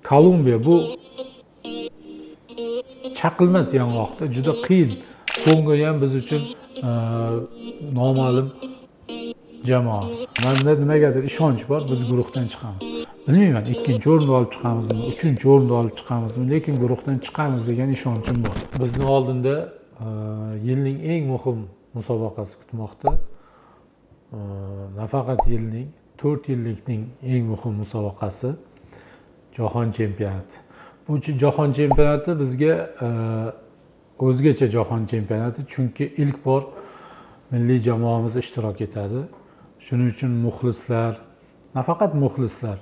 Kolumbiya bu chaqilmas yong'oqda juda qiyin. Kongo ham biz uchun noma'lum jamoa. Menda nimagadir ishonch bor, biz guruhdan chiqamiz. Bilmayman, 2-o'rinni olib chiqamizmi, 3-o'rinni olib chiqamizmi, lekin guruhdan chiqamiz degan ishonchim bor. Bizni oldinda yilning eng muhim musobaqasi kutmoqda. Nafaqat yilning, 4 yillikning eng muhim musobaqasi Jahon chempionati. Bu Jahon chempionati bizga o'zgacha Jahon chempionati, chunki ilk bor milliy jamoamiz ishtirok etadi. Shuning uchun muxlislar, nafaqat muxlislar,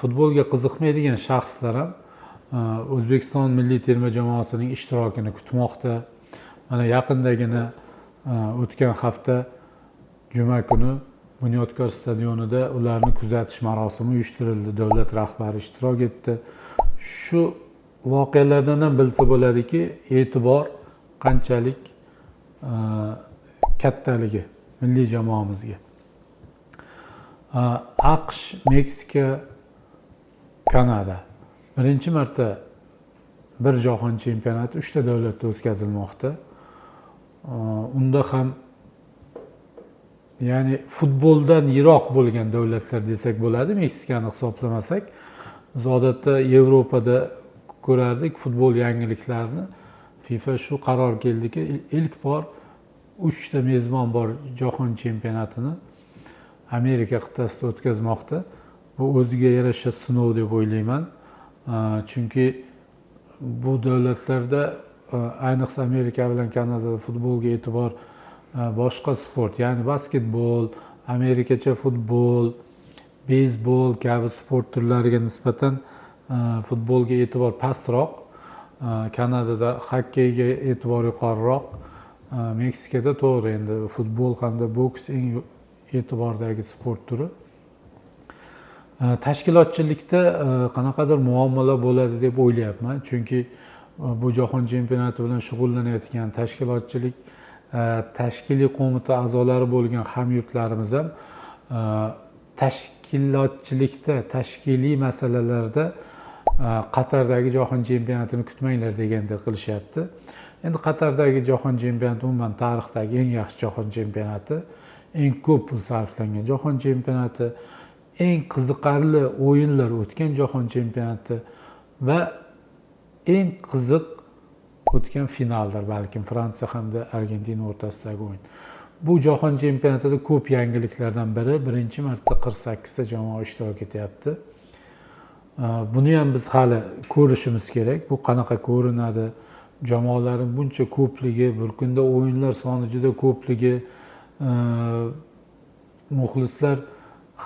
futbolga qiziqmaydigan shaxslar ham O'zbekiston milliy terma jamoasining ishtirokini kutmoqda. Mana yaqindagina o'tgan hafta juma kuni Bunyodkor stadionida ularni kuzatish marosimi uyushtirildi. Davlat rahbari ishtirok etdi. Shu voqealardan ham bilsa bo'ladiki, e'tibor qanchalik kattaligi milliy jamoamizga. AQSh, Meksika, Kanada. Birinchi marta bir jahon chempionati 3 ta davlatda o'tkazilmoqda. Unda ham ya'ni futboldan yiroq bo'lgan davlatlar desak bo'ladi, Meksikani hisoblamasak. Biz odatda Yevropada ko'rardik futbol yangiliklarini. FIFA shu qaror keldiki, ilk bor 3 ta mezbon bor jahon chempionatini Amerika qit'asida o'tkazmoqda. Bu o'ziga yarasha sinov deb o'ylayman. Chunki bu davlatlarda ayniqsa Amerika bilan Kanadada futbolga e'tibor boshqa sport, ya'ni basketbol, amerikacha futbol, beysbol kabi sport turlariga nisbatan futbolga e'tibor pastroq. Kanadada xokkeyga e'tibor yuqoriroq. Meksikada to'g'ri, endi futbol hamda boks eng e'tibordagi sport turi. Tashkilotchilikda qanaqadir muammolar bo'ladi deb o'ylayapman, chunki bu jahon chempionati bilan shug'ullanayotgan tashkilotchilik, tashkiliy qo'mita a'zolari bo'lgan hamyurtlarimiz ham tashkilotchilikda, tashkiliy masalalarda Qatardagi jahon chempionatini kutmanglar degandek qilishyapti. Endi Qatardagi jahon chempionati umuman tarixdagi eng yaxshi jahon chempionati, eng ko'p pul sarflangan jahon chempionati, eng qiziqarli o'yinlar o'tgan jahon chempionati va eng qiziq o'tgan finaldir, balkim Fransiya hamda Argentina o'rtasidagi o'yin. Bu jahon chempionatida ko'p yangiliklardan biri, birinchi marta 48 ta jamoa ishtirok etyapti. Buni ham biz hali ko'rishimiz kerak. Bu qanaqa ko'rinadi? Jamoalarning buncha ko'pligi, bir kunda o'yinlar soni juda ko'pligi, muxlislar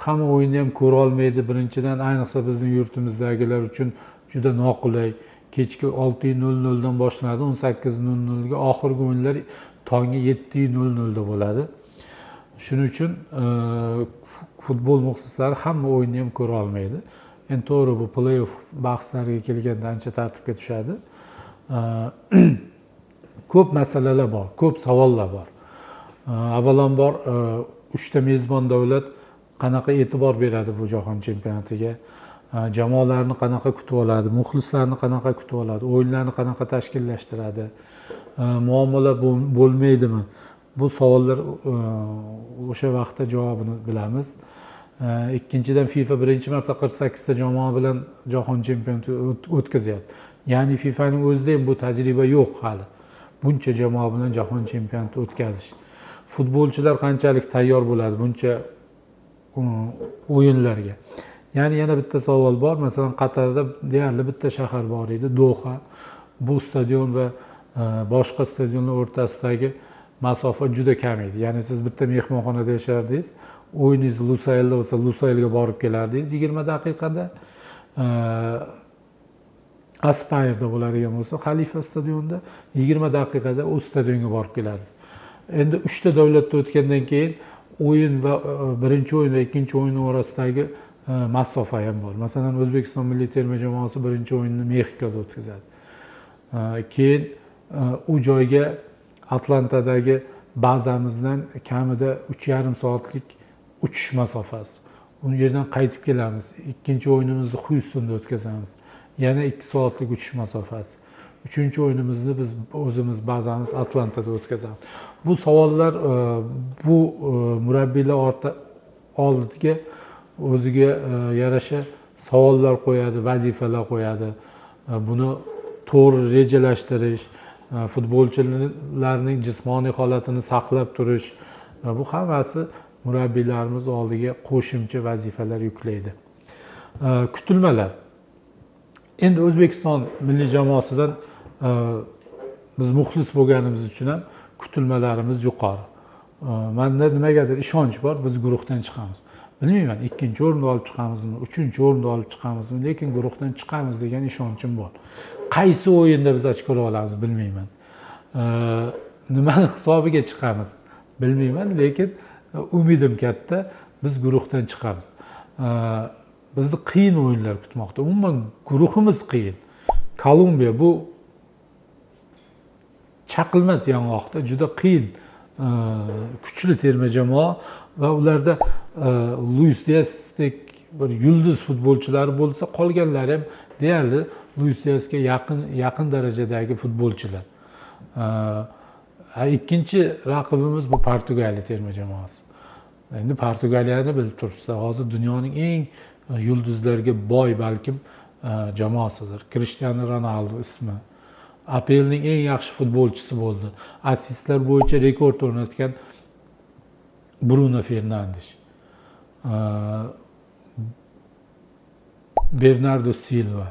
hamma o'yinni ham ko'ra olmaydi. Birinchidan, ayniqsa bizning yurtimizdagilar uchun juda noqulay. Kechki 6:00 dan boshlanadi, 18:00 ga oxirgi o'yinlar tongi 7:00 da bo'ladi. Shuning uchun futbol muxlislari hamma o'yinni ham ko'ra olmaydi. Endi to'g'ri, bu play-off bahslariga kelganda ancha tartibga tushadi. Ko'p masalalar bor, ko'p savollar bor. Avvalambor 3 ta mezbon davlat qanaqa e'tibor beradi bu jahon chempionatiga? Jamoalarni qanaqa kutib oladi, muxlislarni qanaqa kutib oladi, o'yinlarni qanaqa tashkillashtiradi, muammolar bo'lmaydimi? Bu savollar o'sha vaqtda javobini bilamiz. Ikkinchidan, FIFA birinchi marta 48 ta jamoa bilan jahon chempionati o'tkazyapti. Ya'ni FIFAning o'zida ham bu tajriba yo'q hali. Buncha jamoa bilan jahon chempionati o'tkazish. Futbolchilar qanchalik tayyor bo'ladi buncha o'yinlarga? Ya'ni yana bitta savol bor. Masalan, Qatarda deyarli bitta shahar bor edi, Doha. Bu stadion va boshqa stadionlar o'rtasidagi masofa juda kam edi. Ya'ni siz bitta mehmonxonada yashardingiz, o'yiningiz Lusailda bo'lsa, Lusailga borib kelardingiz 20 daqiqada. Aspireda bo'ladigan bo'lsa, Xalifa stadionida 20 daqiqada u stadionga borib kelardingiz. Endi 3 ta davlatda o'tgandan keyin o'yin va birinchi o'yin va ikkinchi o'yin orasidagi masofa ham bor. Masalan, O'zbekiston milliy terma jamoasi birinchi o'yinni Mexikoda o'tkazadi. Keyin u joyga Atlantadagi bazamizdan kamida 3,5 soatlik uchish masofasi. u yerdan qaytib kelamiz. Ikkinchi o'yinimizni Houstonda o'tkazamiz. Yana 2 soatlik uchish masofasi. Uchinchi o'yinimizni biz o'zimiz bazamiz Atlantada o'tkazamiz. Bu savollar bu murabbiylar oldiga o'ziga yarasha savollar qo'yadi, vazifalar qo'yadi. Buni to'g'ri rejalashtirish, futbolchilarning jismoniy holatini saqlab turish, bu hammasi murabbiylarimiz oldiga qo'shimcha vazifalar yuklaydi. Kutilmalar. Endi O'zbekiston milliy jamoasidan biz muxlis bo'lganimiz uchun ham kutilmalarimiz yuqori. Menda nimagadir ishonch bor, biz guruhdan chiqamiz. Bilmayman, 2-o'rinda olib chiqamizmi, 3-o'rinda olib chiqamizmi, lekin guruhdan chiqamiz degan ishonchim bor. Qaysi o'yinda biz ochko olamiz bilmayman. Nimani hisobiga chiqamiz bilmayman, lekin umidim katta, biz guruhdan chiqamiz. Bizni qiyin o'yinlar kutmoqda. Umuman guruhimiz qiyin. Kolumbiya bu chaqilmas yong'oqda juda qiyin, kuchli terma jamoa va ularda Luis Diasdek bir yulduz futbolchilar bo'lsa, qolganlari ham deyarli Luis Diasga yaqin darajadagi futbolchilar. Ikkinchi raqibimiz bu Portugaliya terma jamoasi. Endi Portugaliyani bilib turibsiz, hozir dunyoning eng yulduzlarga boy balkim jamoasidir. Cristiano Ronaldo ismi. APLning eng yaxshi futbolchisi bo'ldi. Assistlar bo'yicha rekord o'rnatgan Bruno Fernandes. Bernardo Silva,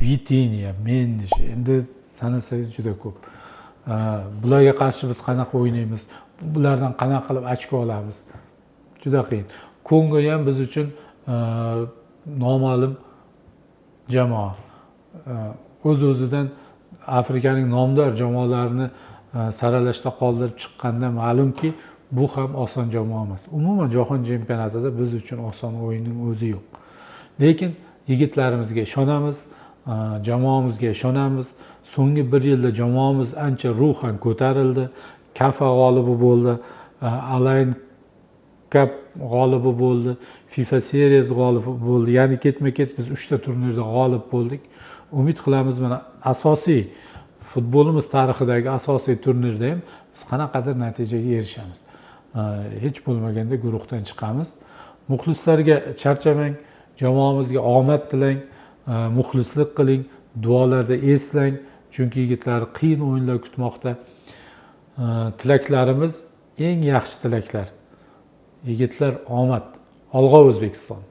Vitinha, Mendes, endi sanasangiz juda ko'p. Bularga qarshi biz qanaqa o'ynaymiz? Bulardan qanaqa qilib ochko olamiz? Juda qiyin. Kongo ham biz uchun noma'lum jamoa. O'z-o'zidan Afrikaning nomdor jamoalarini saralashda qoldirib chiqqanda ma'lumki, bu ham oson jamoa emas. Umuman jahon chempionatida biz uchun oson o'yinning o'zi yo'q. Lekin yigitlarimizga ishonamiz, jamoamizga ishonamiz. So'nggi 1 yilda jamoamiz ancha ruhan ko'tarildi. Kafa g'olibi bo'ldi, Align Cup g'olibi bo'ldi, FIFA Series g'olibi bo'ldi. Ya'ni ketma-ket biz 3 ta turnirda g'olib bo'ldik. Umid qilamiz, mana asosiy futbolimiz tarixidagi asosiy turnirda ham biz qanaqadir natijaga erishamiz. Hech bo'lmaganda guruhdan chiqamiz. Muxlislarga charchamang, jamoamizga omad tilang, muxlislik qiling, duolarda eslang, chunki yigitlar qiyin o'yinlar kutmoqda. Tilaklarimiz eng yaxshi tilaklar. Yigitlar omad. Olg'a O'zbekiston.